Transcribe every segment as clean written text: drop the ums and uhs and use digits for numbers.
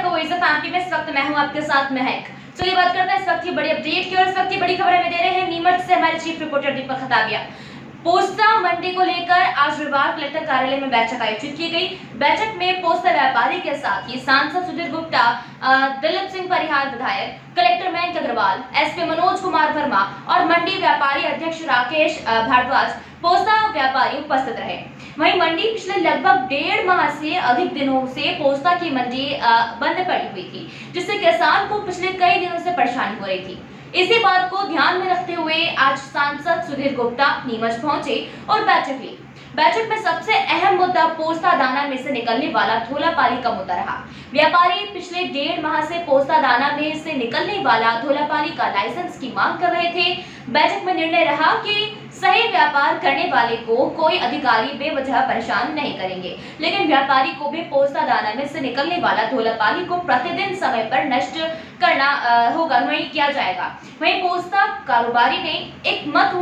को voice of family में इस वक्त मैं हूं आपके साथ महक। चलिए बात करते हैं इस वक्त की बड़ी अपडेट की और इस वक्त की बड़ी खबर हमें दे रहे हैं नीमच से हमारे चीफ रिपोर्टर दीपक खताबिया। पोस्ता मंडी को लेकर आज रविवार कलेक्टर कार्यालय में बैठक आयोजित की गई। बैठक में पोस्ता व्यापारी के साथ ही सांसद सुधीर गुप्ता, दिलीप सिंह परिहार विधायक, कलेक्टर मयंक अग्रवाल, एसपी मनोज कुमार वर्मा और मंडी व्यापारी अध्यक्ष राकेश भारद्वाज पोस्ता व्यापारी उपस्थित रहे। वहीं मंडी पिछले लगभग 1.5 माह से अधिक दिनों से पोस्ता की मंडी बंद पड़ी हुई थी, जिससे किसान को पिछले कई दिनों से परेशानी हो रही थी। इसी बात को ध्यान में रखते हुए आज सांसद सुधीर गुप्ता नीमच पहुंचे और बैठक ली। बैठक में सबसे अहम मुद्दा पोस्ता दाना में से निकलने वाला धोलापाली का मुद्दा रहा। व्यापारी पिछले 1.5 माह से पोस्ता दाना में से निकलने वाला धोलापाली का लाइसेंस की मांग कर रहे थे। बैठक में निर्णय रहा कि सही व्यापार करने वाले को कोई अधिकारी बेवजह परेशान नहीं करेंगे, लेकिन व्यापारी को भी पोस्ता दाना में से निकलने वाला धोलापाली को प्रतिदिन समय पर नष्ट करना होगा, वहीं किया जाएगा। वहीं पोस्ता कारोबारी ने एक मत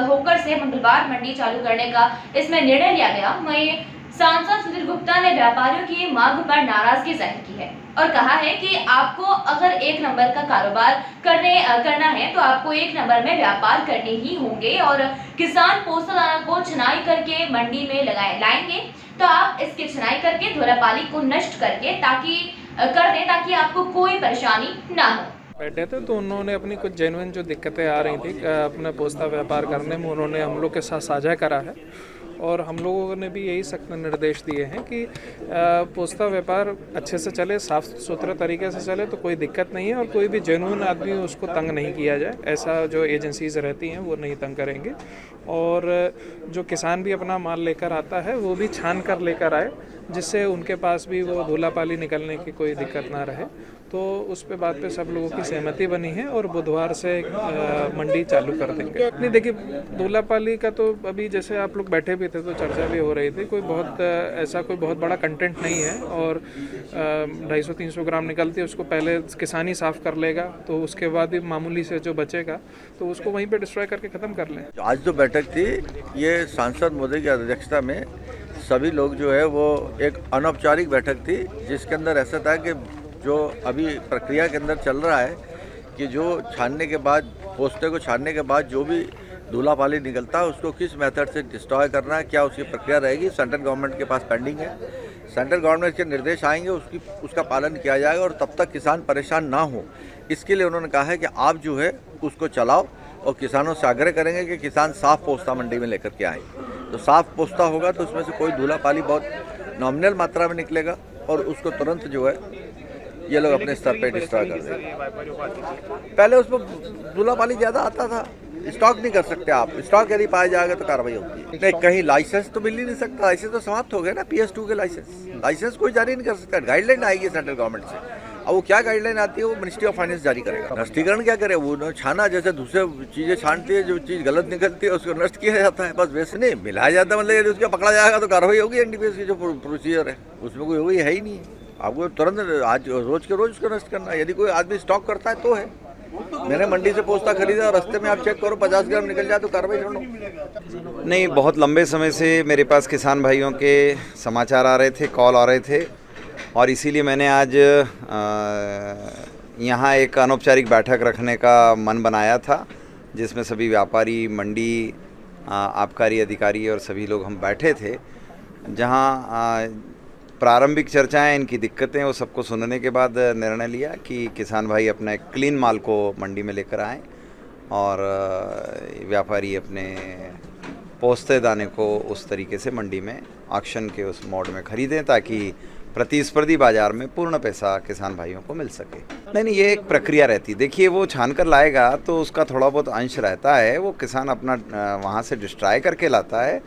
होकर से मंगलवार मंडी चालू करने का इसमें निर्णय लिया गया। वहीं सांसद सुधीर गुप्ता ने व्यापारियों की मांग पर नाराजगी जाहिर की है और कहा है कि आपको अगर 1 नंबर का कारोबार करना है तो आपको 1 नंबर में व्यापार करने ही होंगे और किसान पोस्ता दाना को छनाई करके मंडी में लाएंगे तो आप इसकी छनाई करके धोलापाली को नष्ट करके ताकि आपको कोई परेशानी ना हो। बैठे थे तो उन्होंने अपनी कुछ जेन्युइन जो दिक्कतें आ रही थी अपना पोस्ता व्यापार करने में, उन्होंने हम लोग के साथ साझा करा है और हम लोगों ने भी यही सख्त निर्देश दिए हैं कि पोस्ता व्यापार अच्छे से चले, साफ सुथरे तरीके से चले तो कोई दिक्कत नहीं है और कोई भी जेन्युइन आदमी उसको तंग नहीं किया जाए। ऐसा जो एजेंसीज रहती हैं वो नहीं तंग करेंगे और जो किसान भी अपना माल लेकर आता है वो भी छान कर लेकर आए, जिससे उनके पास भी वो धोलापाली निकलने की कोई दिक्कत ना रहे। तो उस पे बात पे सब लोगों की सहमति बनी है और बुधवार से मंडी चालू कर देंगे। नहीं देखिए, धोलापाली का तो अभी जैसे आप लोग बैठे भी थे तो चर्चा भी हो रही थी, ऐसा कोई बहुत बड़ा कंटेंट नहीं है और 250-300 ग्राम निकलती है, उसको पहले किसान ही साफ़ कर लेगा तो उसके बाद ही मामूली से जो बचेगा तो उसको वहीं पे डिस्ट्रॉय करके ख़त्म कर लें। आज जो बैठक थी ये सांसद महोदय की अध्यक्षता में सभी लोग जो है वो एक अनौपचारिक बैठक थी, जिसके अंदर ऐसा था कि जो अभी प्रक्रिया के अंदर चल रहा है कि जो छानने के बाद पोस्ते को छानने के बाद जो भी धोलापाली निकलता है उसको किस मेथड से डिस्ट्रॉय करना है, क्या उसकी प्रक्रिया रहेगी, सेंट्रल गवर्नमेंट के पास पेंडिंग है। सेंट्रल गवर्नमेंट के निर्देश आएंगे, उसका पालन किया जाएगा और तब तक किसान परेशान ना हो, इसके लिए उन्होंने कहा है कि आप जो है उसको चलाओ और किसानों से आग्रह करेंगे कि किसान साफ़ पोस्ता मंडी में लेकर के आएँ। तो साफ़ पोस्ता होगा तो उसमें से कोई धोलापाली बहुत नॉमिनल मात्रा में निकलेगा और उसको तुरंत जो है ये लोग अपने स्तर पे डिस्ट्रॉय कर देंगे। पहले उसमें धोलापाली ज़्यादा आता था, स्टॉक नहीं कर सकते आप, स्टॉक यदि पाया जाएगा तो कार्रवाई होती है। नहीं, कहीं लाइसेंस तो मिल ही नहीं सकता, लाइसेंस तो समाप्त हो गए ना, PS2 के लाइसेंस कोई जारी नहीं कर सकता। गाइडलाइन आएगी सेंट्रल गवर्नमेंट से, अब वो क्या गाइडलाइन आती है वो मिनिस्ट्री ऑफ फाइनेंस जारी करेगा। नष्टीकरण क्या करे, वो छाना जैसे दूसरे चीज़ें छानती है, जो चीज़ गलत निकलती है उसको नष्ट किया जाता है, बस वैसे नहीं मिलाया जाता। मतलब यदि उसका पकड़ा जाएगा तो कार्रवाई होगी। NDPS की जो प्रोसीजर है उसमें कोई होगी है ही नहीं, आपको तुरंत आज रोज के रोज उसको नष्ट करना है। यदि कोई आदमी स्टॉक करता है तो है। मैंने मंडी से पोस्ता खरीदा और रास्ते में आप चेक करो 50 ग्राम निकल जाए तो कार्रवाई छोड़ो। नहीं, बहुत लंबे समय से मेरे पास किसान भाइयों के समाचार आ रहे थे, कॉल आ रहे थे और इसीलिए मैंने आज यहाँ एक अनौपचारिक बैठक रखने का मन बनाया था, जिसमें सभी व्यापारी, मंडी, आबकारी अधिकारी और सभी लोग हम बैठे थे, जहाँ प्रारंभिक चर्चाएं, इनकी दिक्कतें वो सबको सुनने के बाद निर्णय लिया कि किसान भाई अपना एक क्लीन माल को मंडी में लेकर आएँ और व्यापारी अपने पोस्ते दाने को उस तरीके से मंडी में ऑक्शन के उस मोड में खरीदें ताकि प्रतिस्पर्धी बाजार में पूर्ण पैसा किसान भाइयों को मिल सके। नहीं, ये एक प्रक्रिया रहती है। देखिए, वो छान कर लाएगा तो उसका थोड़ा बहुत अंश रहता है, वो किसान अपना वहाँ से डिस्ट्रॉय करके लाता है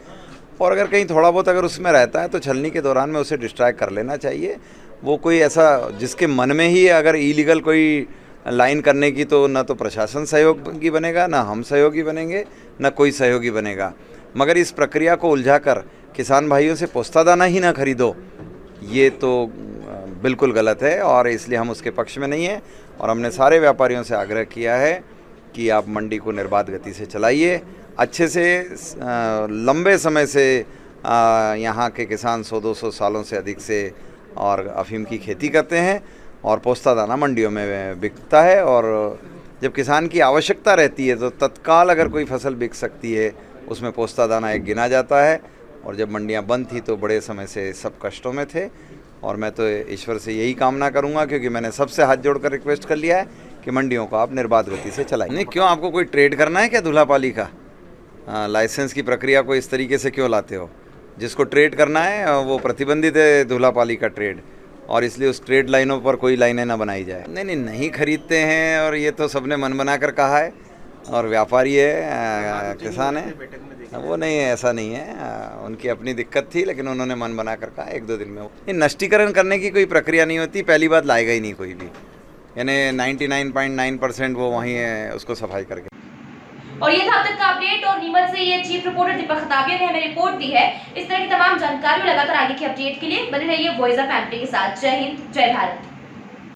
और अगर कहीं थोड़ा बहुत अगर उसमें रहता है तो छलनी के दौरान में उसे डिस्ट्रॉय कर लेना चाहिए। वो कोई ऐसा जिसके मन में ही अगर इलीगल कोई लाइन करने की, तो ना तो प्रशासन सहयोगी बनेगा, ना हम सहयोगी बनेंगे, ना कोई सहयोगी बनेगा। मगर इस प्रक्रिया को उलझाकर किसान भाइयों से पोस्ता दाना ही ना खरीदो, ये तो बिल्कुल गलत है और इसलिए हम उसके पक्ष में नहीं हैं और हमने सारे व्यापारियों से आग्रह किया है कि आप मंडी को निर्बाध गति से चलाइए। अच्छे से लंबे समय से यहाँ के किसान 100-200 सालों से अधिक से और अफीम की खेती करते हैं और पोस्ता दाना मंडियों में बिकता है। और जब किसान की आवश्यकता रहती है तो तत्काल अगर कोई फसल बिक सकती है उसमें पोस्ता दाना एक गिना जाता है। और जब मंडियां बंद थी तो बड़े समय से सब कष्टों में थे, और मैं तो ईश्वर से यही कामना करूंगा, क्योंकि मैंने सबसे हाथ जोड़कर रिक्वेस्ट कर लिया है कि मंडियों को आप निर्बाध गति से चलाएं। नहीं, क्यों आपको कोई ट्रेड करना है क्या धुलापाली का? लाइसेंस की प्रक्रिया को इस तरीके से क्यों लाते हो? जिसको ट्रेड करना है वो प्रतिबंधित है धुलापाली का ट्रेड, और इसलिए उस ट्रेड लाइनों पर कोई लाइनें ना बनाई जाए। नहीं खरीदते हैं, और ये तो सबने मन बना कर कहा है, और व्यापारी है, किसान है, वो नहीं है, ऐसा नहीं है। उनकी अपनी दिक्कत थी, लेकिन उन्होंने मन बना कर कहा 1-2 दिन में। ये नष्टीकरण करने की कोई प्रक्रिया नहीं होती, पहली बात लाएगा ही नहीं कोई भी, यानी 99.9% वो वहीं है उसको सफाई करके। और ये था अब तक का अपडेट, और नीमच से ये चीफ रिपोर्टर दीपक खताबिया ने हमें रिपोर्ट दी है। इस तरह की तमाम जानकारी लगातार आगे की अपडेट के लिए बने रहिए वॉइस ऑफ एमपी के साथ। जय हिंद, जय भारत।